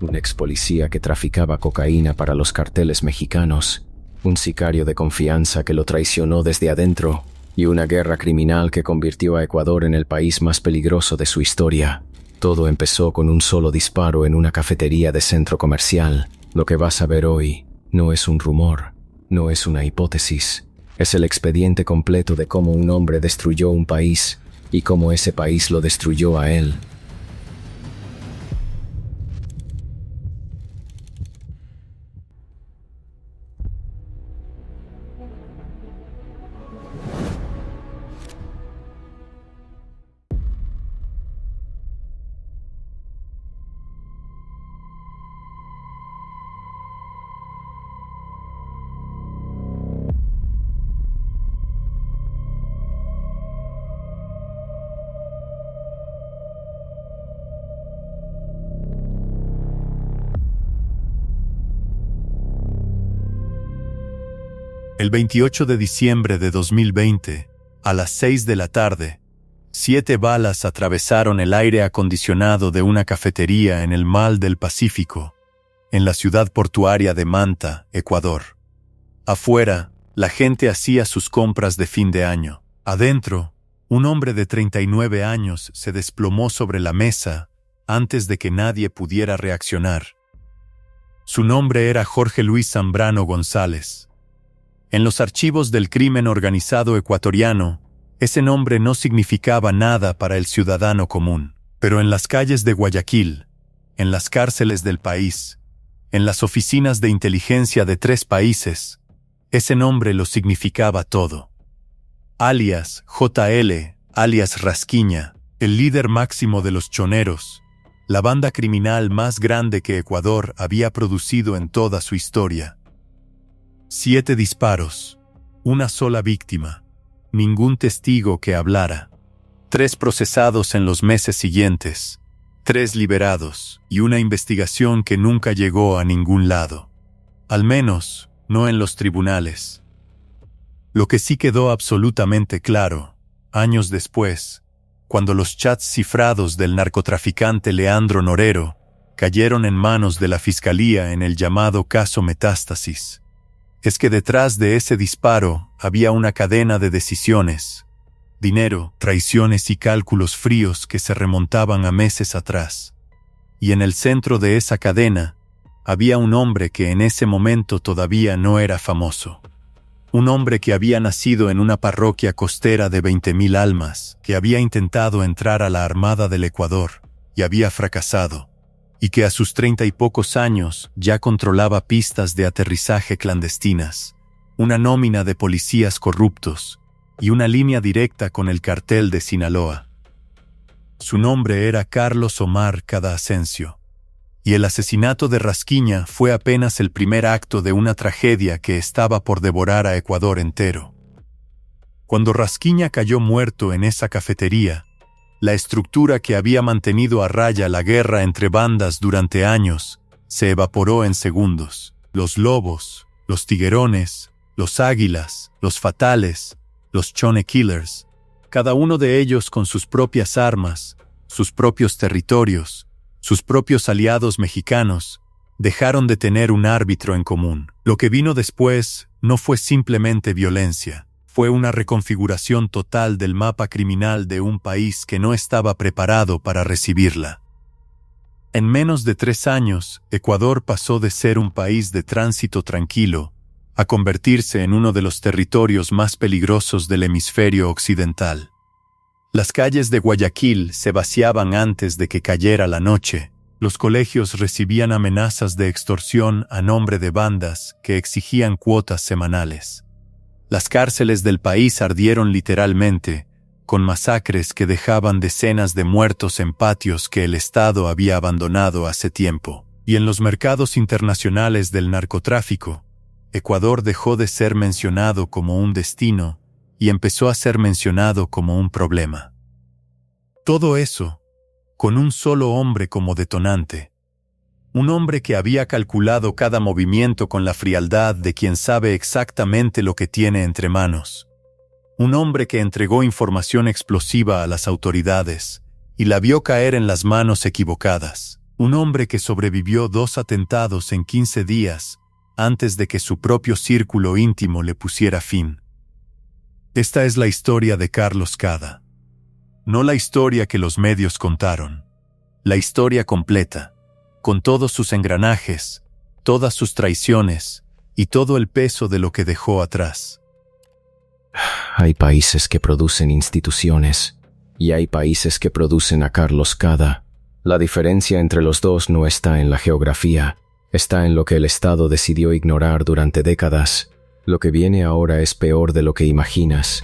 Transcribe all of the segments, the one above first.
un ex policía que traficaba cocaína para los carteles mexicanos, un sicario de confianza que lo traicionó desde adentro y una guerra criminal que convirtió a Ecuador en el país más peligroso de su historia. Todo empezó con un solo disparo en una cafetería de centro comercial. Lo que vas a ver hoy no es un rumor, no es una hipótesis. Es el expediente completo de cómo un hombre destruyó un país y cómo ese país lo destruyó a él. El 28 de diciembre de 2020, a las 6 de la tarde, 7 balas atravesaron el aire acondicionado de una cafetería en el Mall del Pacífico, en la ciudad portuaria de Manta, Ecuador. Afuera, la gente hacía sus compras de fin de año. Adentro, un hombre de 39 años se desplomó sobre la mesa antes de que nadie pudiera reaccionar. Su nombre era Jorge Luis Zambrano González. En los archivos del crimen organizado ecuatoriano, ese nombre no significaba nada para el ciudadano común. Pero en las calles de Guayaquil, en las cárceles del país, en las oficinas de inteligencia de 3 países, ese nombre lo significaba todo. Alias JL, alias Rasquiña, el líder máximo de los choneros, la banda criminal más grande que Ecuador había producido en toda su historia. 7 disparos, una sola víctima, ningún testigo que hablara. 3 procesados en los meses siguientes, 3 liberados y una investigación que nunca llegó a ningún lado. Al menos, no en los tribunales. Lo que sí quedó absolutamente claro, años después, cuando los chats cifrados del narcotraficante Leandro Norero cayeron en manos de la Fiscalía en el llamado caso Metástasis, es que detrás de ese disparo había una cadena de decisiones, dinero, traiciones y cálculos fríos que se remontaban a meses atrás. Y en el centro de esa cadena había un hombre que en ese momento todavía no era famoso. Un hombre que había nacido en una parroquia costera de 20,000 almas, que había intentado entrar a la Armada del Ecuador y había fracasado, y que a sus 30 y pocos años ya controlaba pistas de aterrizaje clandestinas, una nómina de policías corruptos y una línea directa con el cartel de Sinaloa. Su nombre era Carlos Omar Cada Asensio, y el asesinato de Rasquiña fue apenas el primer acto de una tragedia que estaba por devorar a Ecuador entero. Cuando Rasquiña cayó muerto en esa cafetería, la estructura que había mantenido a raya la guerra entre bandas durante años se evaporó en segundos. Los lobos, los tiguerones, los águilas, los fatales, los chone killers, cada uno de ellos con sus propias armas, sus propios territorios, sus propios aliados mexicanos, dejaron de tener un árbitro en común. Lo que vino después no fue simplemente violencia. Fue una reconfiguración total del mapa criminal de un país que no estaba preparado para recibirla. En menos de 3 años, Ecuador pasó de ser un país de tránsito tranquilo a convertirse en uno de los territorios más peligrosos del hemisferio occidental. Las calles de Guayaquil se vaciaban antes de que cayera la noche. Los colegios recibían amenazas de extorsión a nombre de bandas que exigían cuotas semanales. Las cárceles del país ardieron literalmente, con masacres que dejaban decenas de muertos en patios que el Estado había abandonado hace tiempo. Y en los mercados internacionales del narcotráfico, Ecuador dejó de ser mencionado como un destino y empezó a ser mencionado como un problema. Todo eso, con un solo hombre como detonante. Un hombre que había calculado cada movimiento con la frialdad de quien sabe exactamente lo que tiene entre manos. Un hombre que entregó información explosiva a las autoridades y la vio caer en las manos equivocadas. Un hombre que sobrevivió 2 atentados en 15 días antes de que su propio círculo íntimo le pusiera fin. Esta es la historia de Carlos Cada. No la historia que los medios contaron. La historia completa, con todos sus engranajes, todas sus traiciones y todo el peso de lo que dejó atrás. Hay países que producen instituciones y hay países que producen a Carlos Cada. La diferencia entre los dos no está en la geografía, está en lo que el Estado decidió ignorar durante décadas. Lo que viene ahora es peor de lo que imaginas.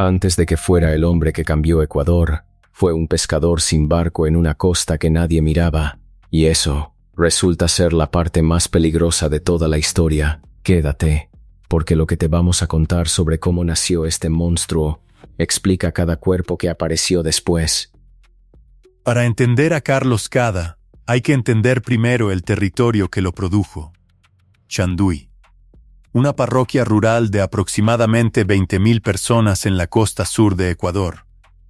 Antes de que fuera el hombre que cambió Ecuador, fue un pescador sin barco en una costa que nadie miraba, y eso resulta ser la parte más peligrosa de toda la historia. Quédate, porque lo que te vamos a contar sobre cómo nació este monstruo explica cada cuerpo que apareció después. Para entender a Carlos Cada, hay que entender primero el territorio que lo produjo. Chanduy. Una parroquia rural de aproximadamente 20.000 personas en la costa sur de Ecuador,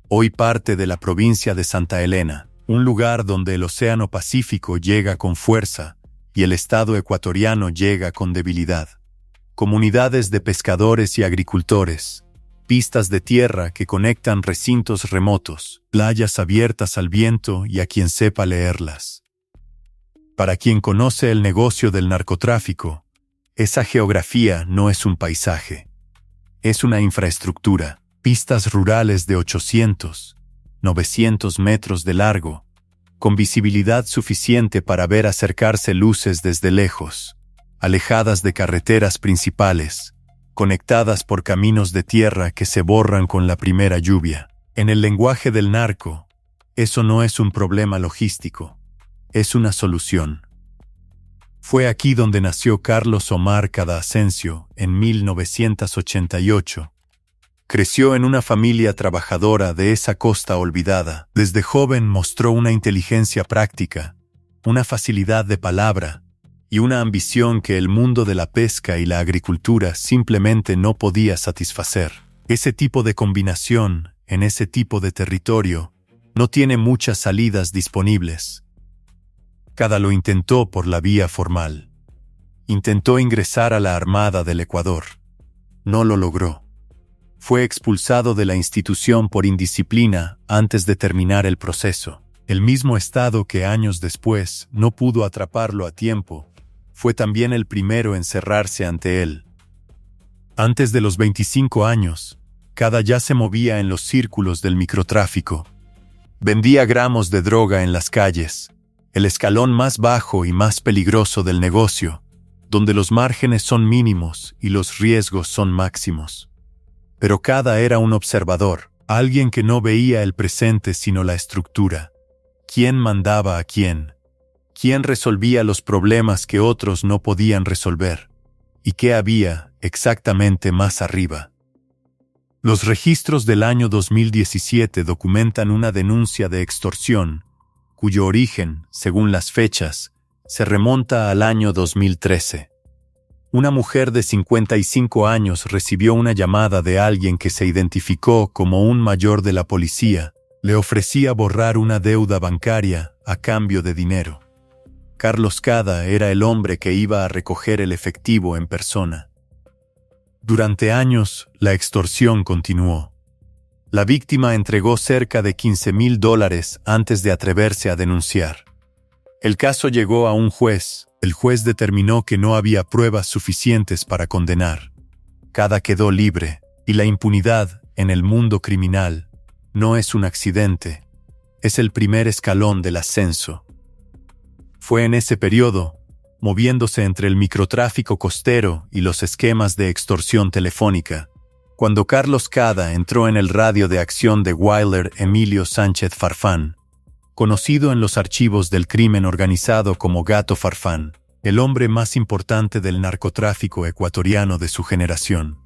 hoy parte de la provincia de Santa Elena, un lugar donde el Océano Pacífico llega con fuerza y el Estado ecuatoriano llega con debilidad. Comunidades de pescadores y agricultores, pistas de tierra que conectan recintos remotos, playas abiertas al viento y a quien sepa leerlas. Para quien conoce el negocio del narcotráfico, esa geografía no es un paisaje, es una infraestructura, pistas rurales de 800, 900 metros de largo, con visibilidad suficiente para ver acercarse luces desde lejos, alejadas de carreteras principales, conectadas por caminos de tierra que se borran con la primera lluvia. En el lenguaje del narco, eso no es un problema logístico, es una solución. Fue aquí donde nació Carlos Omar Cada Asensio en 1988. Creció en una familia trabajadora de esa costa olvidada. Desde joven mostró una inteligencia práctica, una facilidad de palabra y una ambición que el mundo de la pesca y la agricultura simplemente no podía satisfacer. Ese tipo de combinación, en ese tipo de territorio, no tiene muchas salidas disponibles. Cada lo intentó por la vía formal. Intentó ingresar a la Armada del Ecuador. No lo logró. Fue expulsado de la institución por indisciplina antes de terminar el proceso. El mismo Estado que años después no pudo atraparlo a tiempo, fue también el primero en cerrarse ante él. Antes de los 25 años, Cada ya se movía en los círculos del microtráfico. Vendía gramos de droga en las calles, el escalón más bajo y más peligroso del negocio, donde los márgenes son mínimos y los riesgos son máximos. Pero Cada era un observador, alguien que no veía el presente sino la estructura. ¿Quién mandaba a quién? ¿Quién resolvía los problemas que otros no podían resolver? ¿Y qué había exactamente más arriba? Los registros del año 2017 documentan una denuncia de extorsión, cuyo origen, según las fechas, se remonta al año 2013. Una mujer de 55 años recibió una llamada de alguien que se identificó como un mayor de la policía. Le ofrecía borrar una deuda bancaria a cambio de dinero. Carlos Cada era el hombre que iba a recoger el efectivo en persona. Durante años, la extorsión continuó. La víctima entregó cerca de $15,000 antes de atreverse a denunciar. El caso llegó a un juez. El juez determinó que no había pruebas suficientes para condenar. Cada quedó libre, y la impunidad, en el mundo criminal, no es un accidente, es el primer escalón del ascenso. Fue en ese periodo, moviéndose entre el microtráfico costero y los esquemas de extorsión telefónica, cuando Carlos Cada entró en el radio de acción de Wilder Emilio Sánchez Farfán, conocido en los archivos del crimen organizado como Gato Farfán, el hombre más importante del narcotráfico ecuatoriano de su generación.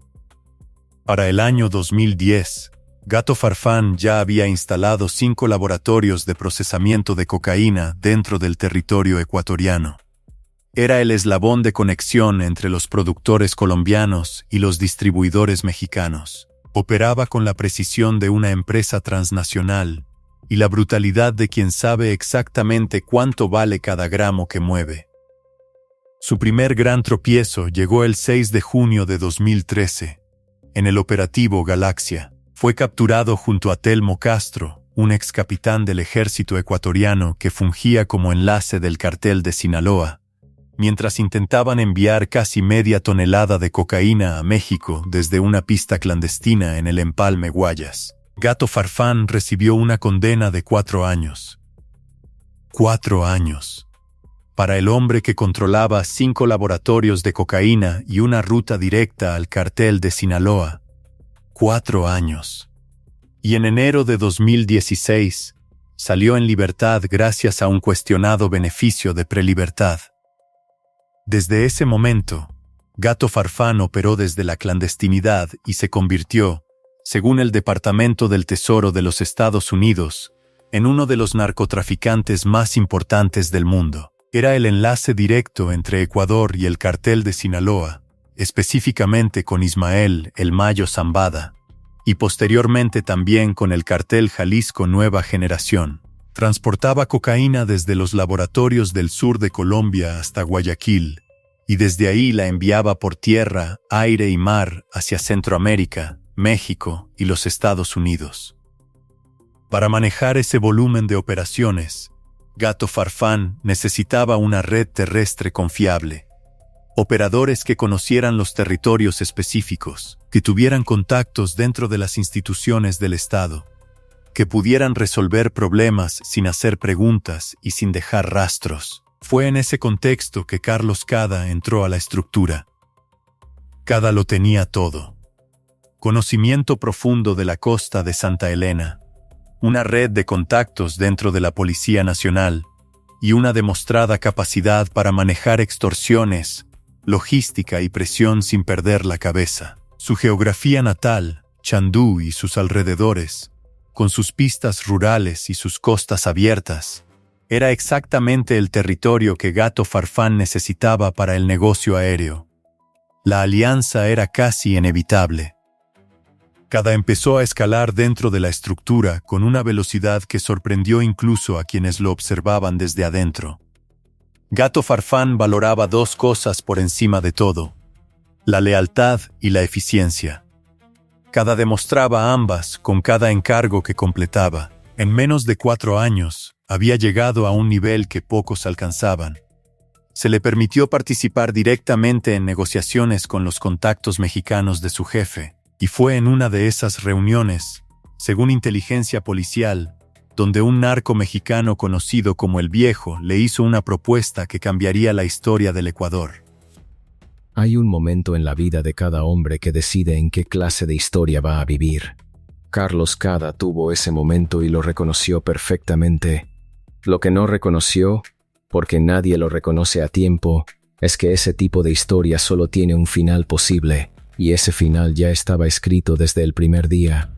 Para el año 2010, Gato Farfán ya había instalado 5 laboratorios de procesamiento de cocaína dentro del territorio ecuatoriano. Era el eslabón de conexión entre los productores colombianos y los distribuidores mexicanos. Operaba con la precisión de una empresa transnacional y la brutalidad de quien sabe exactamente cuánto vale cada gramo que mueve. Su primer gran tropiezo llegó el 6 de junio de 2013, en el operativo Galaxia. Fue capturado junto a Telmo Castro, un ex capitán del ejército ecuatoriano que fungía como enlace del cartel de Sinaloa, mientras intentaban enviar casi media tonelada de cocaína a México desde una pista clandestina en el Empalme Guayas. Gato Farfán recibió una condena de 4 años. 4 años. Para el hombre que controlaba 5 laboratorios de cocaína y una ruta directa al cartel de Sinaloa. 4 años. Y en enero de 2016, salió en libertad gracias a un cuestionado beneficio de prelibertad. Desde ese momento, Gato Farfán operó desde la clandestinidad y se convirtió, según el Departamento del Tesoro de los Estados Unidos, en uno de los narcotraficantes más importantes del mundo. Era el enlace directo entre Ecuador y el cartel de Sinaloa, específicamente con Ismael El Mayo Zambada, y posteriormente también con el cartel Jalisco Nueva Generación. Transportaba cocaína desde los laboratorios del sur de Colombia hasta Guayaquil, y desde ahí la enviaba por tierra, aire y mar hacia Centroamérica, México y los Estados Unidos. Para manejar ese volumen de operaciones, Gato Farfán necesitaba una red terrestre confiable. Operadores que conocieran los territorios específicos, que tuvieran contactos dentro de las instituciones del Estado, que pudieran resolver problemas sin hacer preguntas y sin dejar rastros. Fue en ese contexto que Carlos Cada entró a la estructura. Cada lo tenía todo. Conocimiento profundo de la costa de Santa Elena, una red de contactos dentro de la Policía Nacional y una demostrada capacidad para manejar extorsiones, logística y presión sin perder la cabeza. Su geografía natal, Chandú y sus alrededores, con sus pistas rurales y sus costas abiertas, era exactamente el territorio que Gato Farfán necesitaba para el negocio aéreo. La alianza era casi inevitable. Cada empezó a escalar dentro de la estructura con una velocidad que sorprendió incluso a quienes lo observaban desde adentro. Gato Farfán valoraba 2 cosas por encima de todo: la lealtad y la eficiencia. Cada demostraba ambas con cada encargo que completaba. En menos de 4 años, había llegado a un nivel que pocos alcanzaban. Se le permitió participar directamente en negociaciones con los contactos mexicanos de su jefe, y fue en una de esas reuniones, según inteligencia policial, donde un narco mexicano conocido como El Viejo le hizo una propuesta que cambiaría la historia del Ecuador. Hay un momento en la vida de cada hombre que decide en qué clase de historia va a vivir. Carlos Cada tuvo ese momento y lo reconoció perfectamente. Lo que no reconoció, porque nadie lo reconoce a tiempo, es que ese tipo de historia solo tiene un final posible, y ese final ya estaba escrito desde el primer día.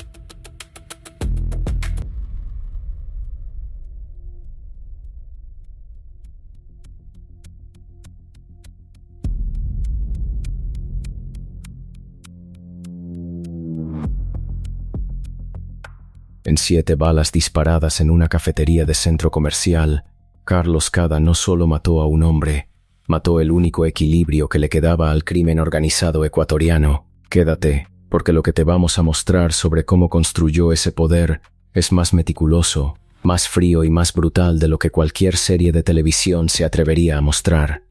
En 7 balas disparadas en una cafetería de centro comercial, Carlos Cada no solo mató a un hombre, mató el único equilibrio que le quedaba al crimen organizado ecuatoriano. Quédate, porque lo que te vamos a mostrar sobre cómo construyó ese poder es más meticuloso, más frío y más brutal de lo que cualquier serie de televisión se atrevería a mostrar.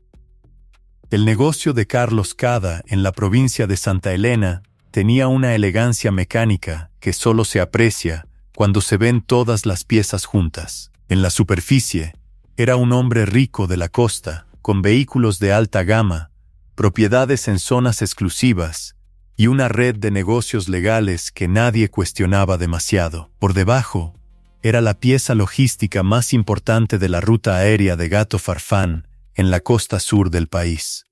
El negocio de Carlos Cada en la provincia de Santa Elena tenía una elegancia mecánica que solo se aprecia cuando se ven todas las piezas juntas. En la superficie, era un hombre rico de la costa, con vehículos de alta gama, propiedades en zonas exclusivas y una red de negocios legales que nadie cuestionaba demasiado. Por debajo, era la pieza logística más importante de la ruta aérea de Gato Farfán en la costa sur del país.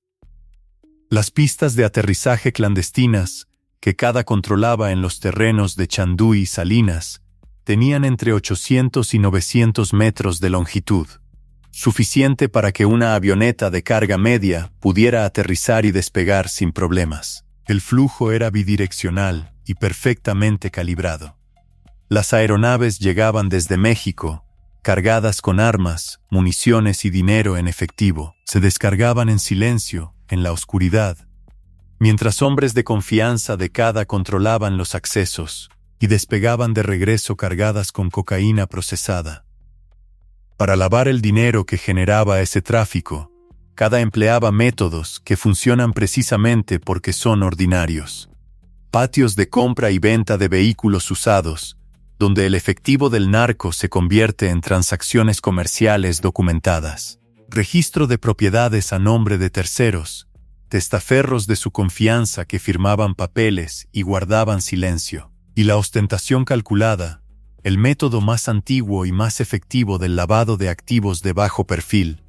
Las pistas de aterrizaje clandestinas que cada controlaba en los terrenos de Chandú y Salinas, tenían entre 800 y 900 metros de longitud, suficiente para que una avioneta de carga media pudiera aterrizar y despegar sin problemas. El flujo era bidireccional y perfectamente calibrado. Las aeronaves llegaban desde México, cargadas con armas, municiones y dinero en efectivo. Se descargaban en silencio, en la oscuridad, mientras hombres de confianza de cada controlaban los accesos y despegaban de regreso cargadas con cocaína procesada. Para lavar el dinero que generaba ese tráfico, cada empleaba métodos que funcionan precisamente porque son ordinarios. Patios de compra y venta de vehículos usados, donde el efectivo del narco se convierte en transacciones comerciales documentadas. Registro de propiedades a nombre de terceros, testaferros de su confianza que firmaban papeles y guardaban silencio. Y la ostentación calculada, el método más antiguo y más efectivo del lavado de activos de bajo perfil.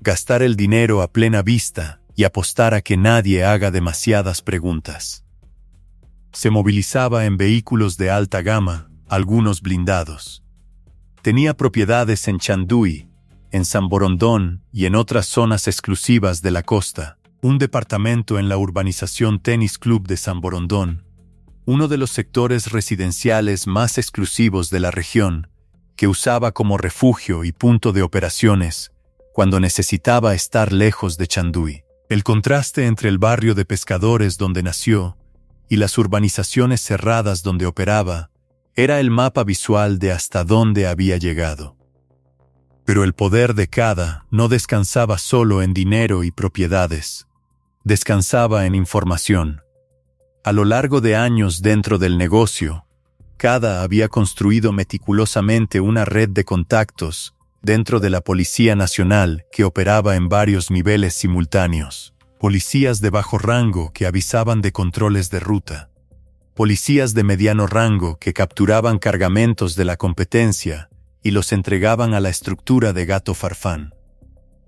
Gastar el dinero a plena vista y apostar a que nadie haga demasiadas preguntas. Se movilizaba en vehículos de alta gama, algunos blindados. Tenía propiedades en Chanduí, en San Borondón y en otras zonas exclusivas de la costa. Un departamento en la urbanización Tenis Club de San Borondón, uno de los sectores residenciales más exclusivos de la región, que usaba como refugio y punto de operaciones cuando necesitaba estar lejos de Chanduí. El contraste entre el barrio de pescadores donde nació y las urbanizaciones cerradas donde operaba era el mapa visual de hasta dónde había llegado. Pero el poder de cada no descansaba solo en dinero y propiedades. Descansaba en información. A lo largo de años dentro del negocio, cada había construido meticulosamente una red de contactos dentro de la Policía Nacional que operaba en varios niveles simultáneos. Policías de bajo rango que avisaban de controles de ruta. Policías de mediano rango que capturaban cargamentos de la competencia y los entregaban a la estructura de Gato Farfán.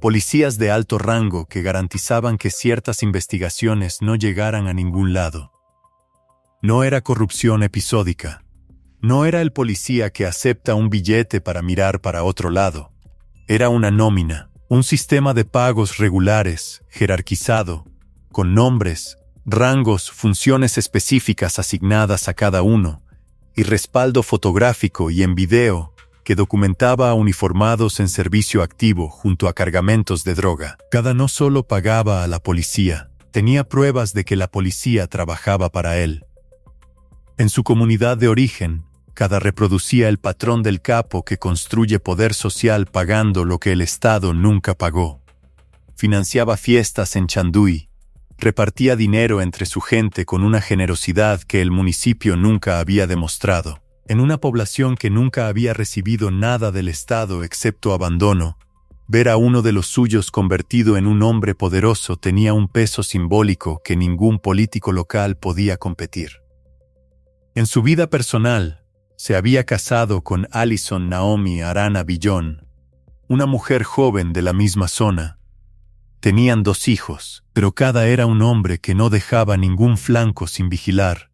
Policías de alto rango que garantizaban que ciertas investigaciones no llegaran a ningún lado. No era corrupción episódica. No era el policía que acepta un billete para mirar para otro lado. Era una nómina, un sistema de pagos regulares, jerarquizado, con nombres, rangos, funciones específicas asignadas a cada uno, y respaldo fotográfico y en video que documentaba a uniformados en servicio activo junto a cargamentos de droga. Cada no solo pagaba a la policía, tenía pruebas de que la policía trabajaba para él. En su comunidad de origen, cada reproducía el patrón del capo que construye poder social pagando lo que el Estado nunca pagó. Financiaba fiestas en Chanduí, repartía dinero entre su gente con una generosidad que el municipio nunca había demostrado. En una población que nunca había recibido nada del Estado excepto abandono, ver a uno de los suyos convertido en un hombre poderoso tenía un peso simbólico que ningún político local podía competir. En su vida personal, se había casado con Alison Naomi Arana Villón, una mujer joven de la misma zona. Tenían 2 hijos, pero cada era un hombre que no dejaba ningún flanco sin vigilar.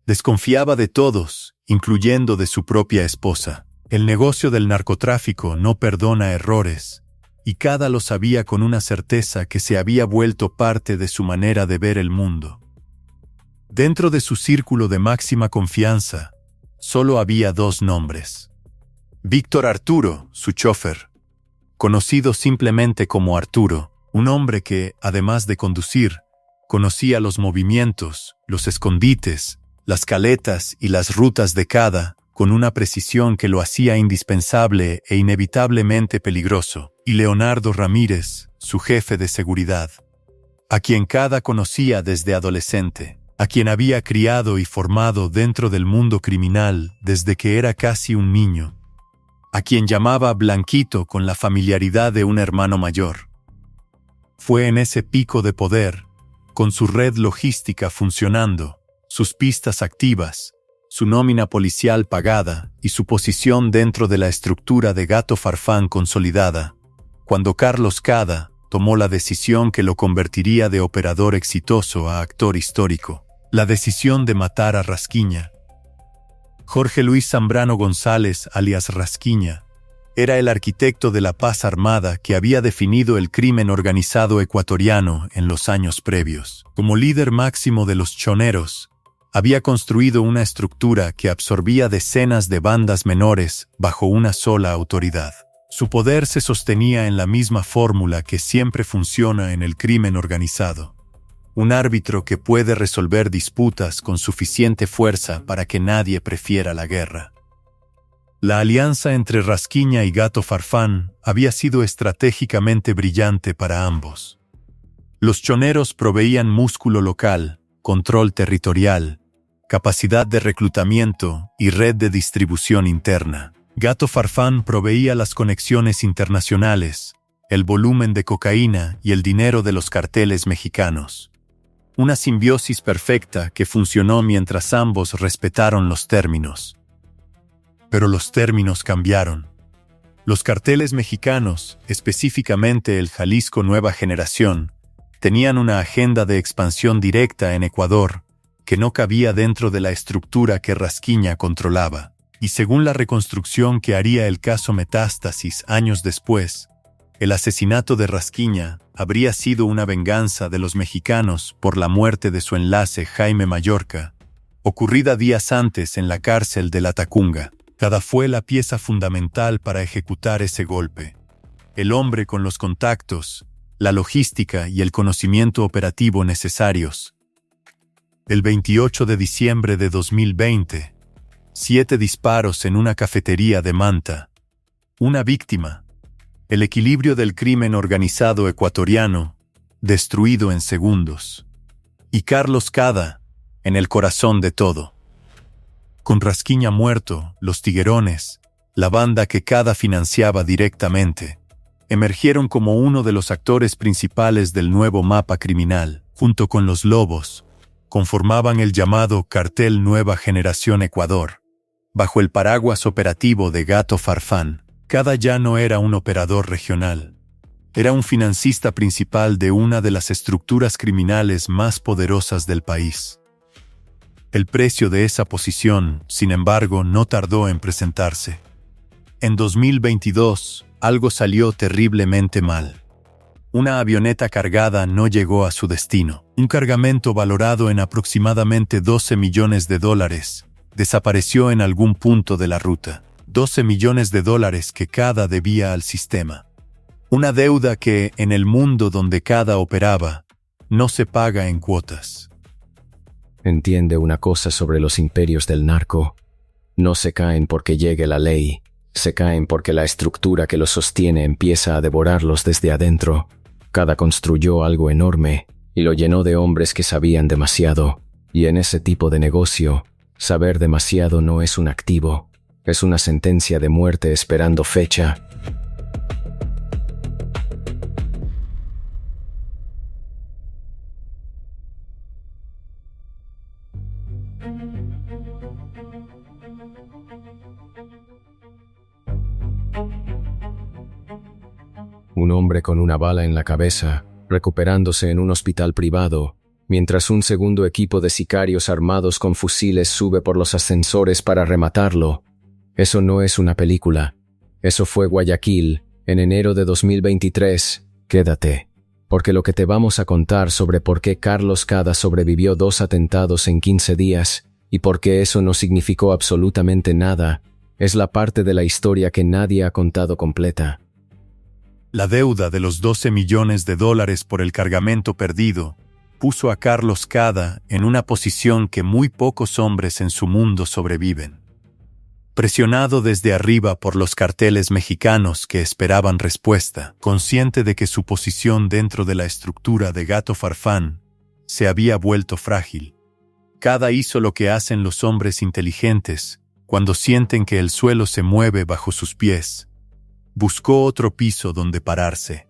Desconfiaba de todos, incluyendo de su propia esposa. El negocio del narcotráfico no perdona errores, y cada lo sabía con una certeza que se había vuelto parte de su manera de ver el mundo. Dentro de su círculo de máxima confianza, solo había 2 nombres. Víctor Arturo, su chofer, conocido simplemente como Arturo, un hombre que, además de conducir, conocía los movimientos, los escondites, las caletas y las rutas de cada, con una precisión que lo hacía indispensable e inevitablemente peligroso, y Leonardo Ramírez, su jefe de seguridad, a quien cada conocía desde adolescente, a quien había criado y formado dentro del mundo criminal desde que era casi un niño, a quien llamaba Blanquito con la familiaridad de un hermano mayor. Fue en ese pico de poder, con su red logística funcionando, sus pistas activas, su nómina policial pagada y su posición dentro de la estructura de Gato Farfán consolidada, cuando Carlos Cada tomó la decisión que lo convertiría de operador exitoso a actor histórico. La decisión de matar a Rasquiña. Jorge Luis Zambrano González, alias Rasquiña, era el arquitecto de la paz armada que había definido el crimen organizado ecuatoriano en los años previos. Como líder máximo de los choneros, había construido una estructura que absorbía decenas de bandas menores bajo una sola autoridad. Su poder se sostenía en la misma fórmula que siempre funciona en el crimen organizado: un árbitro que puede resolver disputas con suficiente fuerza para que nadie prefiera la guerra. La alianza entre Rasquiña y Gato Farfán había sido estratégicamente brillante para ambos. Los choneros proveían músculo local, control territorial, capacidad de reclutamiento y red de distribución interna. Gato Farfán proveía las conexiones internacionales, el volumen de cocaína y el dinero de los carteles mexicanos. Una simbiosis perfecta que funcionó mientras ambos respetaron los términos. Pero los términos cambiaron. Los carteles mexicanos, específicamente el Jalisco Nueva Generación, tenían una agenda de expansión directa en Ecuador que no cabía dentro de la estructura que Rasquiña controlaba. Y según la reconstrucción que haría el caso Metástasis años después, el asesinato de Rasquiña habría sido una venganza de los mexicanos por la muerte de su enlace Jaime Mallorca, ocurrida días antes en la cárcel de La Tacunga. Cada fue la pieza fundamental para ejecutar ese golpe. El hombre con los contactos, la logística y el conocimiento operativo necesarios. El 28 de diciembre de 2020, 7 disparos en una cafetería de Manta. Una víctima. El equilibrio del crimen organizado ecuatoriano, destruido en segundos. Y Carlos Cada, en el corazón de todo. Con Rasquiña muerto, los Tiguerones, la banda que Cada financiaba directamente, emergieron como uno de los actores principales del nuevo mapa criminal. Junto con los Lobos, conformaban el llamado Cartel Nueva Generación Ecuador. Bajo el paraguas operativo de Gato Farfán, Cada ya no era un operador regional. Era un financista principal de una de las estructuras criminales más poderosas del país. El precio de esa posición, sin embargo, no tardó en presentarse. En 2022, algo salió terriblemente mal. Una avioneta cargada no llegó a su destino. Un cargamento valorado en aproximadamente $12 millones desapareció en algún punto de la ruta. $12 millones que Cada debía al sistema. Una deuda que, en el mundo donde Cada operaba, no se paga en cuotas. Entiende una cosa sobre los imperios del narco. No se caen porque llegue la ley, se caen porque la estructura que los sostiene empieza a devorarlos desde adentro. Cada construyó algo enorme y lo llenó de hombres que sabían demasiado. Y en ese tipo de negocio, saber demasiado no es un activo, es una sentencia de muerte esperando fecha. Un hombre con una bala en la cabeza, recuperándose en un hospital privado, mientras un segundo equipo de sicarios armados con fusiles sube por los ascensores para rematarlo. Eso no es una película. Eso fue Guayaquil, en enero de 2023. Quédate, porque lo que te vamos a contar sobre por qué Carlos Cada sobrevivió 2 atentados en 15 días y por qué eso no significó absolutamente nada, es la parte de la historia que nadie ha contado completa. La deuda de los $12 millones por el cargamento perdido puso a Carlos Cada en una posición que muy pocos hombres en su mundo sobreviven. Presionado desde arriba por los carteles mexicanos que esperaban respuesta, consciente de que su posición dentro de la estructura de Gato Farfán se había vuelto frágil, Cada hizo lo que hacen los hombres inteligentes cuando sienten que el suelo se mueve bajo sus pies. Buscó otro piso donde pararse.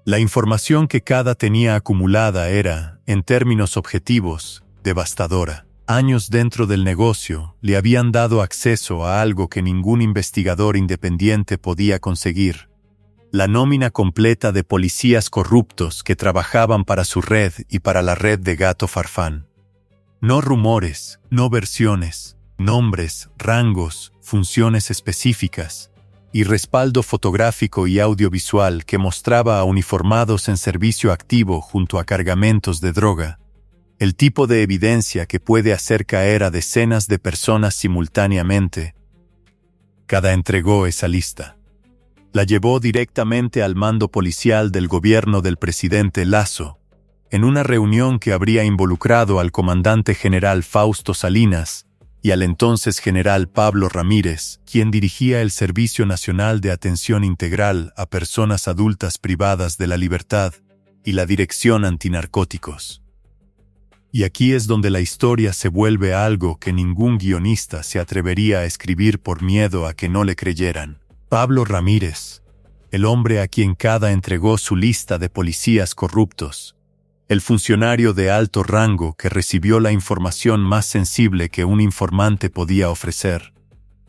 La información que Cada tenía acumulada era, en términos objetivos, devastadora. Años dentro del negocio le habían dado acceso a algo que ningún investigador independiente podía conseguir: la nómina completa de policías corruptos que trabajaban para su red y para la red de Gato Farfán. No rumores, no versiones, nombres, rangos, funciones específicas y respaldo fotográfico y audiovisual que mostraba a uniformados en servicio activo junto a cargamentos de droga. El tipo de evidencia que puede hacer caer a decenas de personas simultáneamente. Cada entregó esa lista. La llevó directamente al mando policial del gobierno del presidente Lasso, en una reunión que habría involucrado al comandante general Fausto Salinas y al entonces general Pablo Ramírez, quien dirigía el Servicio Nacional de Atención Integral a Personas Adultas Privadas de la Libertad y la Dirección Antinarcóticos. Y aquí es donde la historia se vuelve algo que ningún guionista se atrevería a escribir por miedo a que no le creyeran. Pablo Ramírez, el hombre a quien Cada entregó su lista de policías corruptos, el funcionario de alto rango que recibió la información más sensible que un informante podía ofrecer,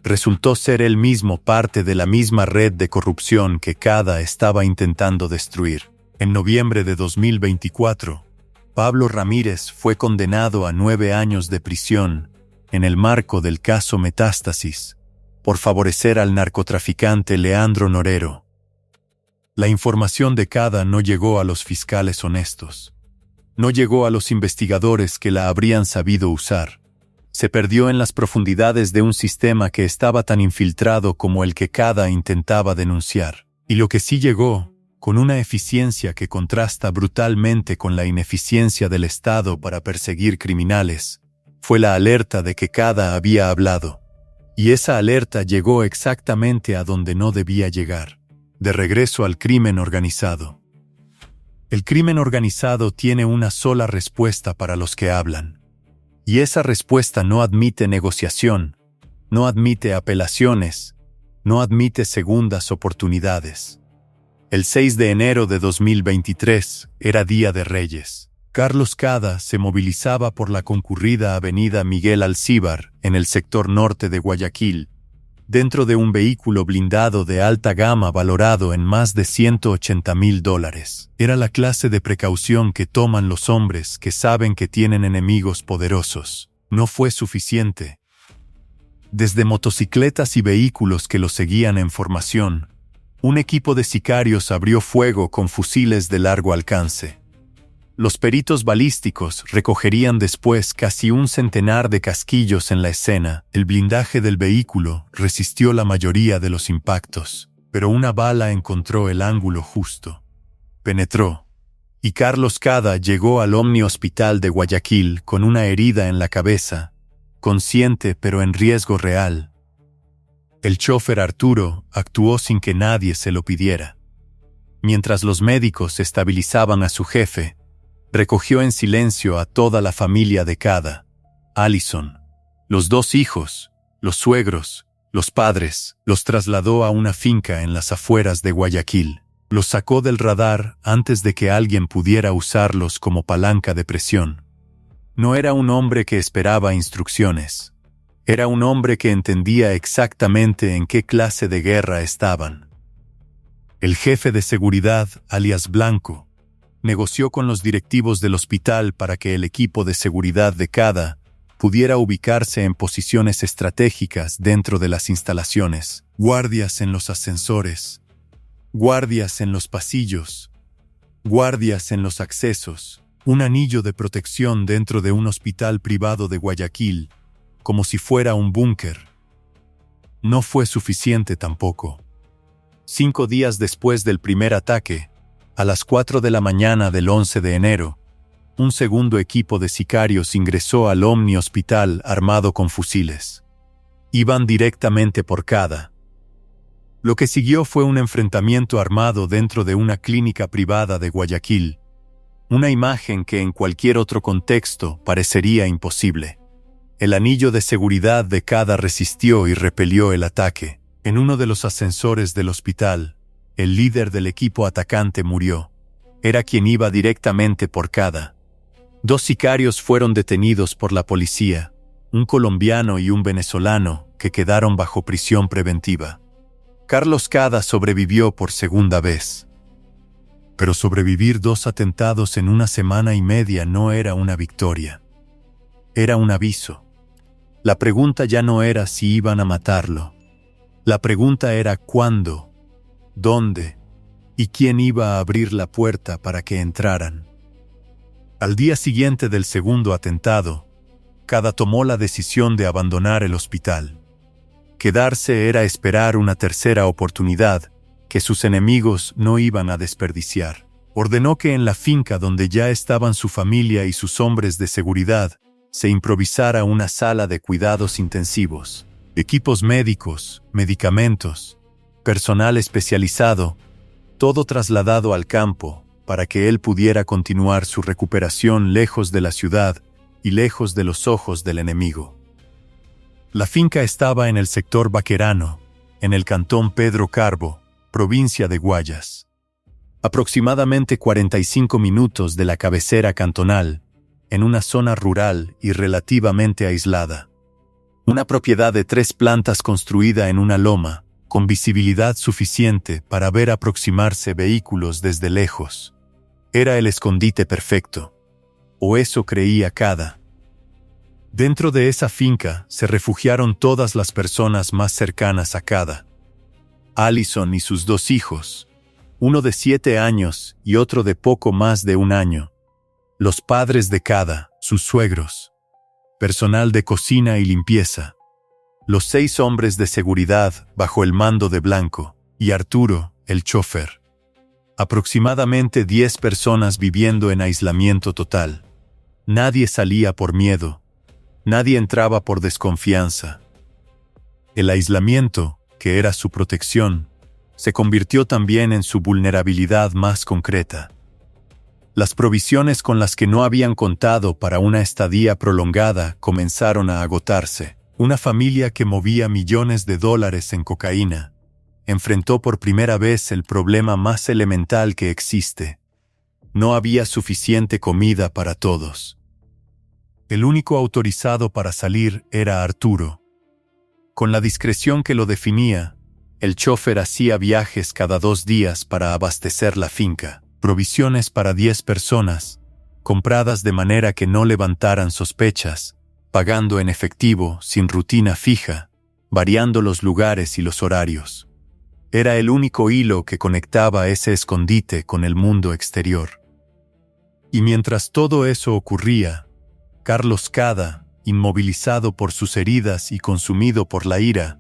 resultó ser él mismo parte de la misma red de corrupción que Cada estaba intentando destruir. En noviembre de 2024, Pablo Ramírez fue condenado a 9 años de prisión en el marco del caso Metástasis, por favorecer al narcotraficante Leandro Norero. La información de Cada no llegó a los fiscales honestos. No llegó a los investigadores que la habrían sabido usar. Se perdió en las profundidades de un sistema que estaba tan infiltrado como el que Cada intentaba denunciar. Y lo que sí llegó, con una eficiencia que contrasta brutalmente con la ineficiencia del Estado para perseguir criminales, fue la alerta de que Cada había hablado. Y esa alerta llegó exactamente a donde no debía llegar, de regreso al crimen organizado. El crimen organizado tiene una sola respuesta para los que hablan. Y esa respuesta no admite negociación, no admite apelaciones, no admite segundas oportunidades. El 6 de enero de 2023 era Día de Reyes. Carlos Cada se movilizaba por la concurrida avenida Miguel Alcíbar, en el sector norte de Guayaquil, dentro de un vehículo blindado de alta gama valorado en más de $180,000. Era la clase de precaución que toman los hombres que saben que tienen enemigos poderosos. No fue suficiente. Desde motocicletas y vehículos que lo seguían en formación, un equipo de sicarios abrió fuego con fusiles de largo alcance. Los peritos balísticos recogerían después casi un centenar de casquillos en la escena. El blindaje del vehículo resistió la mayoría de los impactos, pero una bala encontró el ángulo justo. Penetró, y Carlos Cada llegó al Omni Hospital de Guayaquil con una herida en la cabeza, consciente pero en riesgo real. El chofer Arturo actuó sin que nadie se lo pidiera. Mientras los médicos estabilizaban a su jefe, recogió en silencio a toda la familia de Cada, Allison, los 2 hijos, los suegros, los padres, los trasladó a una finca en las afueras de Guayaquil. Los sacó del radar antes de que alguien pudiera usarlos como palanca de presión. No era un hombre que esperaba instrucciones. Era un hombre que entendía exactamente en qué clase de guerra estaban. El jefe de seguridad, alias Blanco, negoció con los directivos del hospital para que el equipo de seguridad de Cada pudiera ubicarse en posiciones estratégicas dentro de las instalaciones. Guardias en los ascensores, guardias en los pasillos, guardias en los accesos, un anillo de protección dentro de un hospital privado de Guayaquil, como si fuera un búnker. No fue suficiente tampoco. 5 días después del primer ataque, a las 4 de la mañana del 11 de enero, un segundo equipo de sicarios ingresó al Omni Hospital armado con fusiles. Iban directamente por Cada. Lo que siguió fue un enfrentamiento armado dentro de una clínica privada de Guayaquil, una imagen que en cualquier otro contexto parecería imposible. El anillo de seguridad de Cada resistió y repelió el ataque. En uno de los ascensores del hospital, el líder del equipo atacante murió. Era quien iba directamente por Cada. 2 sicarios fueron detenidos por la policía, un colombiano y un venezolano, que quedaron bajo prisión preventiva. Carlos Cada sobrevivió por segunda vez. Pero sobrevivir 2 atentados en una semana y media no era una victoria. era un aviso. La pregunta ya no era si iban a matarlo. La pregunta era cuándo, dónde y quién iba a abrir la puerta para que entraran. Al día siguiente del segundo atentado, Cada tomó la decisión de abandonar el hospital. Quedarse era esperar una tercera oportunidad que sus enemigos no iban a desperdiciar. Ordenó que en la finca donde ya estaban su familia y sus hombres de seguridad, se improvisara una sala de cuidados intensivos, equipos médicos, medicamentos, personal especializado, todo trasladado al campo para que él pudiera continuar su recuperación lejos de la ciudad y lejos de los ojos del enemigo. La finca estaba en el sector Baquerano, en el cantón Pedro Carbo, provincia de Guayas. Aproximadamente 45 minutos de la cabecera cantonal, en una zona rural y relativamente aislada. Una propiedad de 3 plantas construida en una loma, con visibilidad suficiente para ver aproximarse vehículos desde lejos. Era el escondite perfecto. O eso creía Cada. Dentro de esa finca se refugiaron todas las personas más cercanas a Cada. Allison y sus 2 hijos, uno de 7 años y otro de poco más de 1 año. Los padres de Cada, sus suegros, personal de cocina y limpieza, los 6 hombres de seguridad bajo el mando de Blanco, y Arturo, el chofer. Aproximadamente 10 personas viviendo en aislamiento total. Nadie salía por miedo, nadie entraba por desconfianza. El aislamiento, que era su protección, se convirtió también en su vulnerabilidad más concreta. Las provisiones con las que no habían contado para una estadía prolongada comenzaron a agotarse. Una familia que movía millones de dólares en cocaína enfrentó por primera vez el problema más elemental que existe. No había suficiente comida para todos. El único autorizado para salir era Arturo. Con la discreción que lo definía, el chofer hacía viajes cada 2 días para abastecer la finca. Provisiones para 10 personas, compradas de manera que no levantaran sospechas, pagando en efectivo, sin rutina fija, variando los lugares y los horarios. Era el único hilo que conectaba ese escondite con el mundo exterior. Y mientras todo eso ocurría, Carlos Cada, inmovilizado por sus heridas y consumido por la ira,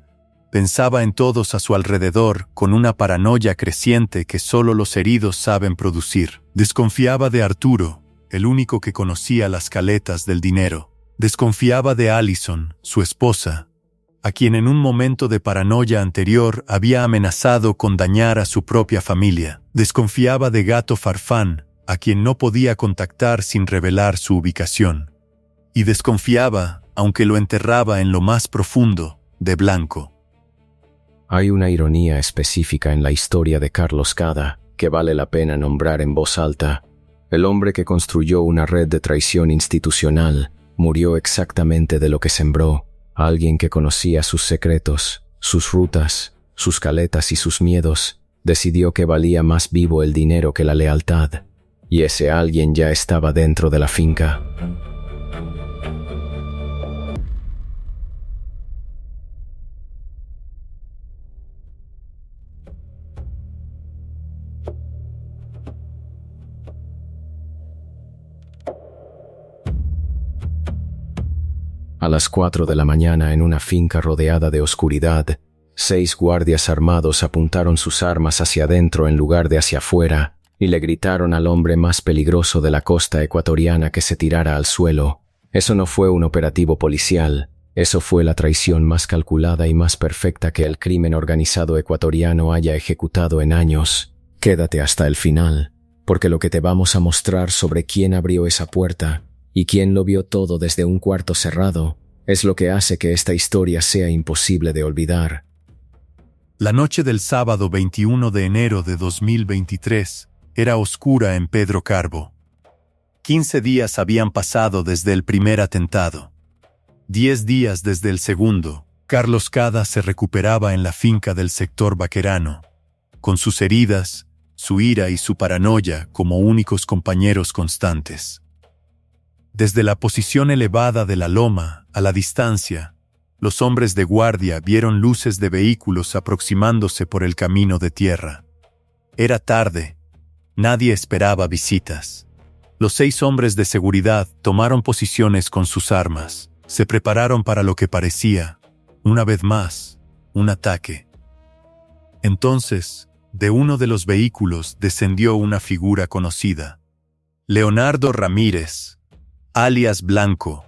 pensaba en todos a su alrededor con una paranoia creciente que solo los heridos saben producir. Desconfiaba de Arturo, el único que conocía las caletas del dinero. Desconfiaba de Allison, su esposa, a quien en un momento de paranoia anterior había amenazado con dañar a su propia familia. Desconfiaba de Gato Farfán, a quien no podía contactar sin revelar su ubicación. Y desconfiaba, aunque lo enterraba en lo más profundo, de Blanco. Hay una ironía específica en la historia de Carlos Cada que vale la pena nombrar en voz alta. El hombre que construyó una red de traición institucional murió exactamente de lo que sembró. Alguien que conocía sus secretos, sus rutas, sus caletas y sus miedos, decidió que valía más vivo el dinero que la lealtad. Y ese alguien ya estaba dentro de la finca. A las 4 de la mañana, en una finca rodeada de oscuridad, 6 guardias armados apuntaron sus armas hacia adentro en lugar de hacia afuera y le gritaron al hombre más peligroso de la costa ecuatoriana que se tirara al suelo. Eso no fue un operativo policial, eso fue la traición más calculada y más perfecta que el crimen organizado ecuatoriano haya ejecutado en años. Quédate hasta el final, porque lo que te vamos a mostrar sobre quién abrió esa puerta y quién lo vio todo desde un cuarto cerrado, es lo que hace que esta historia sea imposible de olvidar. La noche del sábado 21 de enero de 2023 era oscura en Pedro Carbo. 15 días habían pasado desde el primer atentado. 10 días desde el segundo. Carlos Cada se recuperaba en la finca del sector Baquerano, con sus heridas, su ira y su paranoia como únicos compañeros constantes. Desde la posición elevada de la loma, a la distancia, los hombres de guardia vieron luces de vehículos aproximándose por el camino de tierra. Era tarde. Nadie esperaba visitas. Los 6 hombres de seguridad tomaron posiciones con sus armas. Se prepararon para lo que parecía, una vez más, un ataque. Entonces, de uno de los vehículos descendió una figura conocida. Leonardo Ramírez, alias Blanco,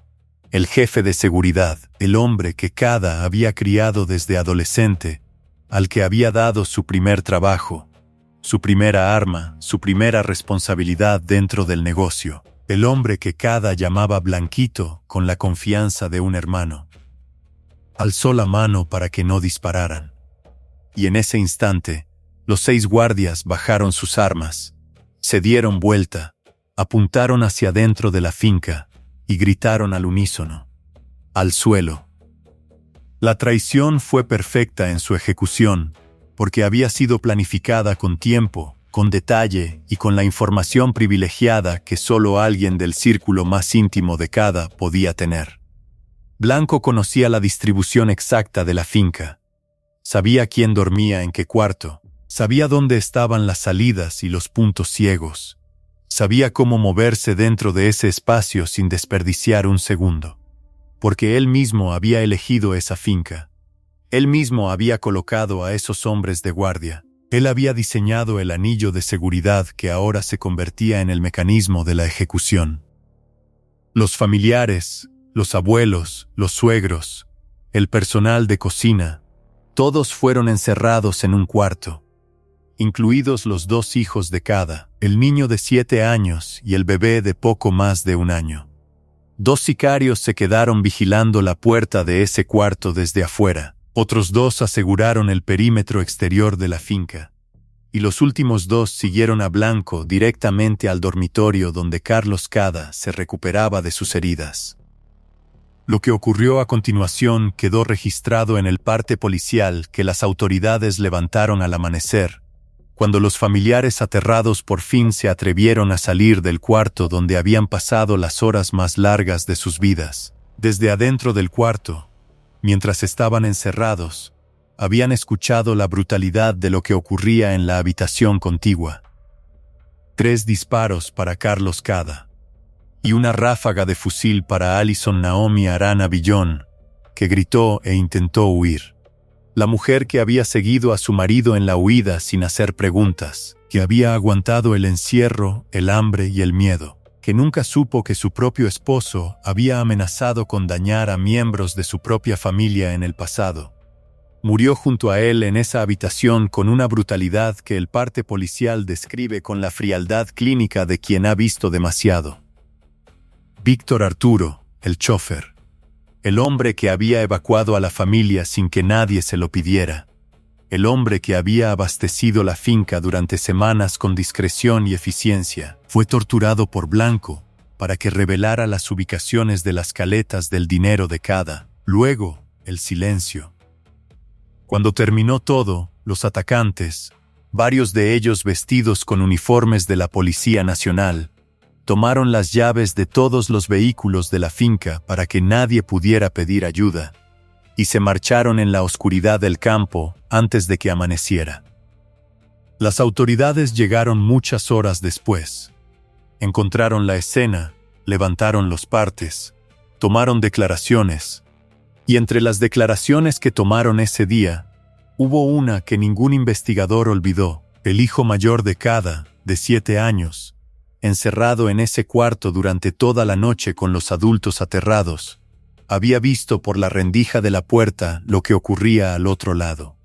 el jefe de seguridad, el hombre que Cada había criado desde adolescente, al que había dado su primer trabajo, su primera arma, su primera responsabilidad dentro del negocio. El hombre que Cada llamaba Blanquito con la confianza de un hermano. Alzó la mano para que no dispararan. Y en ese instante, los 6 guardias bajaron sus armas, se dieron vuelta, apuntaron hacia dentro de la finca y gritaron al unísono: ¡al suelo! La traición fue perfecta en su ejecución, porque había sido planificada con tiempo, con detalle y con la información privilegiada que solo alguien del círculo más íntimo de Cada podía tener. Blanco conocía la distribución exacta de la finca. Sabía quién dormía en qué cuarto, sabía dónde estaban las salidas y los puntos ciegos. Sabía cómo moverse dentro de ese espacio sin desperdiciar un segundo. Porque él mismo había elegido esa finca. Él mismo había colocado a esos hombres de guardia. Él había diseñado el anillo de seguridad que ahora se convertía en el mecanismo de la ejecución. Los familiares, los abuelos, los suegros, el personal de cocina, todos fueron encerrados en un cuarto, incluidos los 2 hijos de Cada, el niño de 7 años y el bebé de poco más de 1 año. 2 sicarios se quedaron vigilando la puerta de ese cuarto desde afuera. Otros 2 aseguraron el perímetro exterior de la finca, y los últimos 2 siguieron a Blanco directamente al dormitorio donde Carlos Cada se recuperaba de sus heridas. Lo que ocurrió a continuación quedó registrado en el parte policial que las autoridades levantaron al amanecer, cuando los familiares aterrados por fin se atrevieron a salir del cuarto donde habían pasado las horas más largas de sus vidas. Desde adentro del cuarto, mientras estaban encerrados, habían escuchado la brutalidad de lo que ocurría en la habitación contigua. 3 disparos para Carlos Cada y una ráfaga de fusil para Alison Naomi Arana Villón, que gritó e intentó huir. La mujer que había seguido a su marido en la huida sin hacer preguntas, que había aguantado el encierro, el hambre y el miedo, que nunca supo que su propio esposo había amenazado con dañar a miembros de su propia familia en el pasado. Murió junto a él en esa habitación con una brutalidad que el parte policial describe con la frialdad clínica de quien ha visto demasiado. Víctor Arturo, el chófer, el hombre que había evacuado a la familia sin que nadie se lo pidiera, el hombre que había abastecido la finca durante semanas con discreción y eficiencia, fue torturado por Blanco para que revelara las ubicaciones de las caletas del dinero de Cada. Luego, el silencio. Cuando terminó todo, los atacantes, varios de ellos vestidos con uniformes de la Policía Nacional, tomaron las llaves de todos los vehículos de la finca para que nadie pudiera pedir ayuda, y se marcharon en la oscuridad del campo antes de que amaneciera. Las autoridades llegaron muchas horas después. Encontraron la escena, levantaron los partes, tomaron declaraciones, y entre las declaraciones que tomaron ese día, hubo una que ningún investigador olvidó. El hijo mayor de Cada, de 7 años, encerrado en ese cuarto durante toda la noche con los adultos aterrados, había visto por la rendija de la puerta lo que ocurría al otro lado.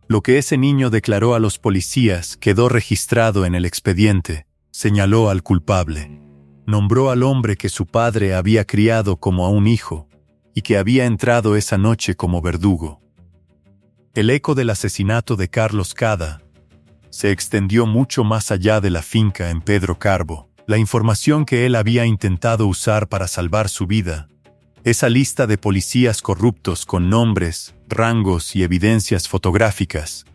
Lo que ese niño declaró a los policías quedó registrado en el expediente. Señaló al culpable. Nombró al hombre que su padre había criado como a un hijo y que había entrado esa noche como verdugo. El eco del asesinato de Carlos Cada se extendió mucho más allá de la finca en Pedro Carbo. La información que él había intentado usar para salvar su vida, esa lista de policías corruptos con nombres, rangos y evidencias fotográficas,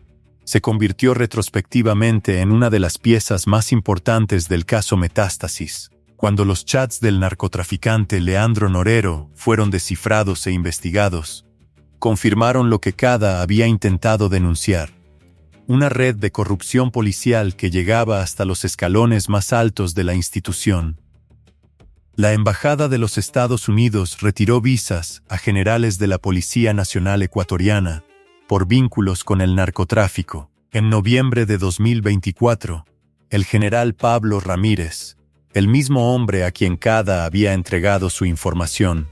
se convirtió retrospectivamente en una de las piezas más importantes del caso Metástasis. Cuando los chats del narcotraficante Leandro Norero fueron descifrados e investigados, confirmaron lo que Cada había intentado denunciar: una red de corrupción policial que llegaba hasta los escalones más altos de la institución. La Embajada de los Estados Unidos retiró visas a generales de la Policía Nacional Ecuatoriana por vínculos con el narcotráfico. En noviembre de 2024, el general Pablo Ramírez, el mismo hombre a quien Cada había entregado su información,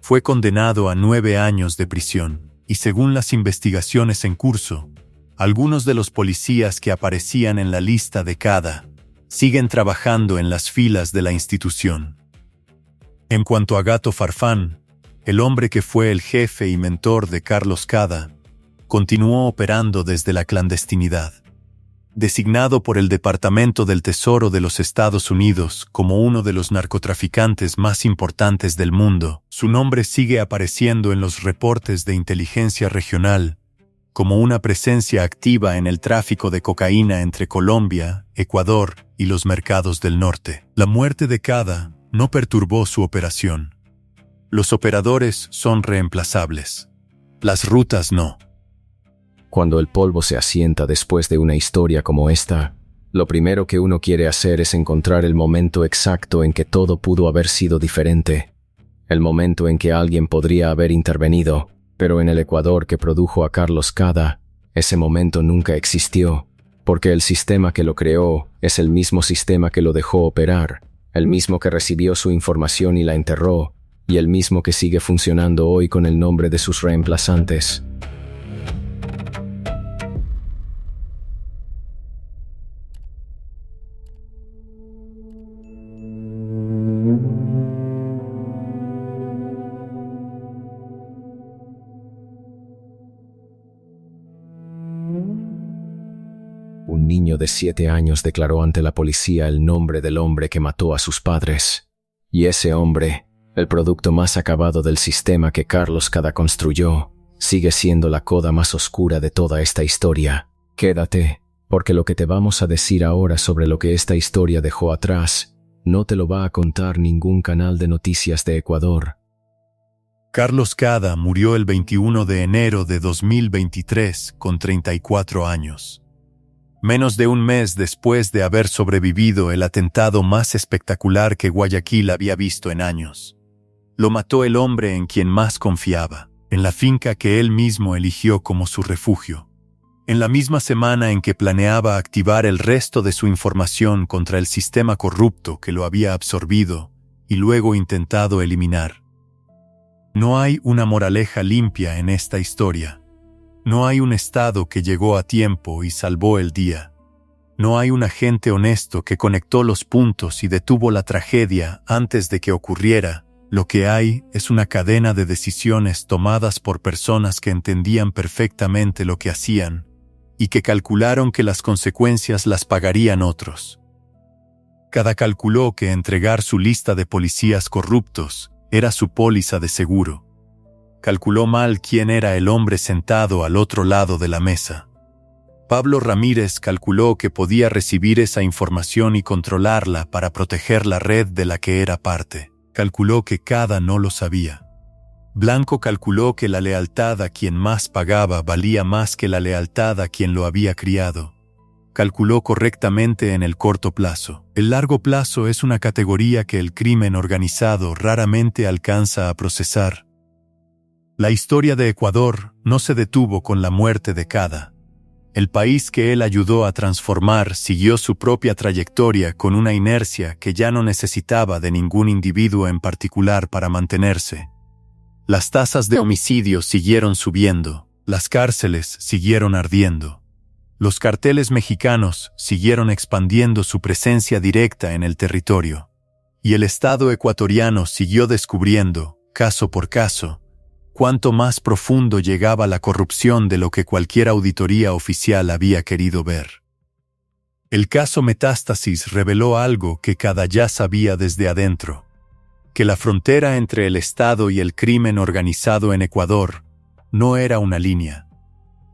fue condenado a 9 años de prisión, y según las investigaciones en curso, algunos de los policías que aparecían en la lista de Cada siguen trabajando en las filas de la institución. En cuanto a Gato Farfán, el hombre que fue el jefe y mentor de Carlos Cada, continuó operando desde la clandestinidad. Designado por el Departamento del Tesoro de los Estados Unidos como uno de los narcotraficantes más importantes del mundo, su nombre sigue apareciendo en los reportes de inteligencia regional como una presencia activa en el tráfico de cocaína entre Colombia, Ecuador y los mercados del norte. La muerte de Cada no perturbó su operación. Los operadores son reemplazables. Las rutas no. Cuando el polvo se asienta después de una historia como esta, lo primero que uno quiere hacer es encontrar el momento exacto en que todo pudo haber sido diferente. El momento en que alguien podría haber intervenido, pero en el Ecuador que produjo a Carlos Cada, ese momento nunca existió, porque el sistema que lo creó es el mismo sistema que lo dejó operar, el mismo que recibió su información y la enterró, y el mismo que sigue funcionando hoy con el nombre de sus reemplazantes. Un niño de 7 años declaró ante la policía el nombre del hombre que mató a sus padres. Y ese hombre, el producto más acabado del sistema que Carlos Cada construyó, sigue siendo la coda más oscura de toda esta historia. Quédate, porque lo que te vamos a decir ahora sobre lo que esta historia dejó atrás, no te lo va a contar ningún canal de noticias de Ecuador. Carlos Cada murió el 21 de enero de 2023 con 34 años. Menos de un mes después de haber sobrevivido el atentado más espectacular que Guayaquil había visto en años. Lo mató el hombre en quien más confiaba, en la finca que él mismo eligió como su refugio. En la misma semana en que planeaba activar el resto de su información contra el sistema corrupto que lo había absorbido y luego intentado eliminar. No hay una moraleja limpia en esta historia. No hay un Estado que llegó a tiempo y salvó el día. No hay un agente honesto que conectó los puntos y detuvo la tragedia antes de que ocurriera. Lo que hay es una cadena de decisiones tomadas por personas que entendían perfectamente lo que hacían y que calcularon que las consecuencias las pagarían otros. Cada calculó que entregar su lista de policías corruptos era su póliza de seguro. Calculó mal quién era el hombre sentado al otro lado de la mesa. Pablo Ramírez calculó que podía recibir esa información y controlarla para proteger la red de la que era parte. Calculó que Cada no lo sabía. Blanco calculó que la lealtad a quien más pagaba valía más que la lealtad a quien lo había criado. Calculó correctamente en el corto plazo. El largo plazo es una categoría que el crimen organizado raramente alcanza a procesar. La historia de Ecuador no se detuvo con la muerte de Cada. El país que él ayudó a transformar siguió su propia trayectoria con una inercia que ya no necesitaba de ningún individuo en particular para mantenerse. Las tasas de homicidios siguieron subiendo, las cárceles siguieron ardiendo. Los carteles mexicanos siguieron expandiendo su presencia directa en el territorio. Y el Estado ecuatoriano siguió descubriendo, caso por caso, cuánto más profundo llegaba la corrupción de lo que cualquier auditoría oficial había querido ver. El caso Metástasis reveló algo que Cada ya sabía desde adentro, que la frontera entre el Estado y el crimen organizado en Ecuador no era una línea,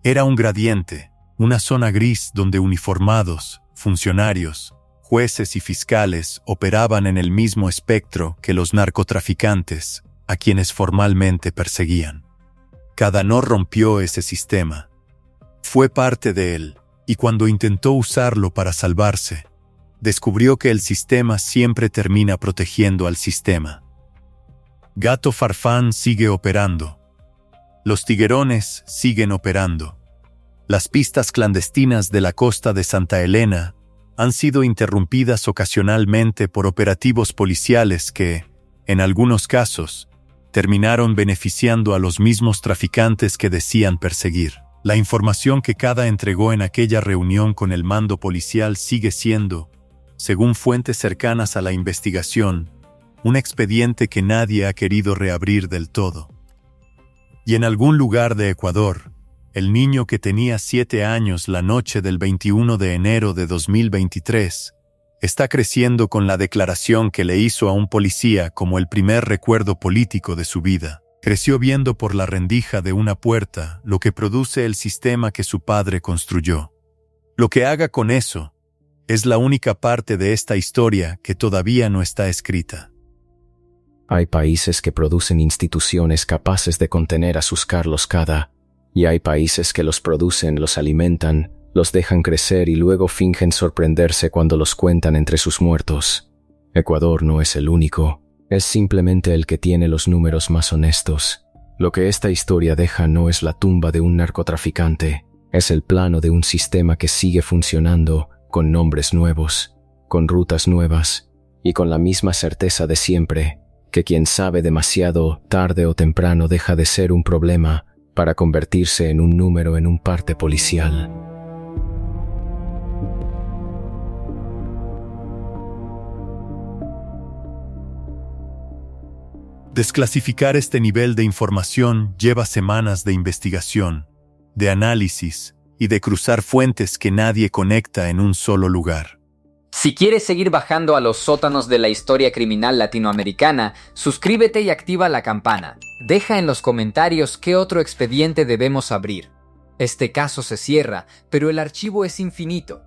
era un gradiente, una zona gris donde uniformados, funcionarios, jueces y fiscales operaban en el mismo espectro que los narcotraficantes, a quienes formalmente perseguían. Cadano rompió ese sistema. Fue parte de él, y cuando intentó usarlo para salvarse, descubrió que el sistema siempre termina protegiendo al sistema. Gato Farfán sigue operando. Los tiguerones siguen operando. Las pistas clandestinas de la costa de Santa Elena han sido interrumpidas ocasionalmente por operativos policiales que, en algunos casos, terminaron beneficiando a los mismos traficantes que decían perseguir. La información que Cada entregó en aquella reunión con el mando policial sigue siendo, según fuentes cercanas a la investigación, un expediente que nadie ha querido reabrir del todo. Y en algún lugar de Ecuador, el niño que tenía 7 años la noche del 21 de enero de 2023 está creciendo con la declaración que le hizo a un policía como el primer recuerdo político de su vida. Creció viendo por la rendija de una puerta lo que produce el sistema que su padre construyó. Lo que haga con eso es la única parte de esta historia que todavía no está escrita. Hay países que producen instituciones capaces de contener a sus Carlos Cada, y hay países que los producen, los alimentan, los dejan crecer y luego fingen sorprenderse cuando los cuentan entre sus muertos. Ecuador no es el único, es simplemente el que tiene los números más honestos. Lo que esta historia deja no es la tumba de un narcotraficante, es el plano de un sistema que sigue funcionando, con nombres nuevos, con rutas nuevas, y con la misma certeza de siempre, que quien sabe demasiado, tarde o temprano deja de ser un problema para convertirse en un número en un parte policial. Desclasificar este nivel de información lleva semanas de investigación, de análisis y de cruzar fuentes que nadie conecta en un solo lugar. Si quieres seguir bajando a los sótanos de la historia criminal latinoamericana, suscríbete y activa la campana. Deja en los comentarios qué otro expediente debemos abrir. Este caso se cierra, pero el archivo es infinito.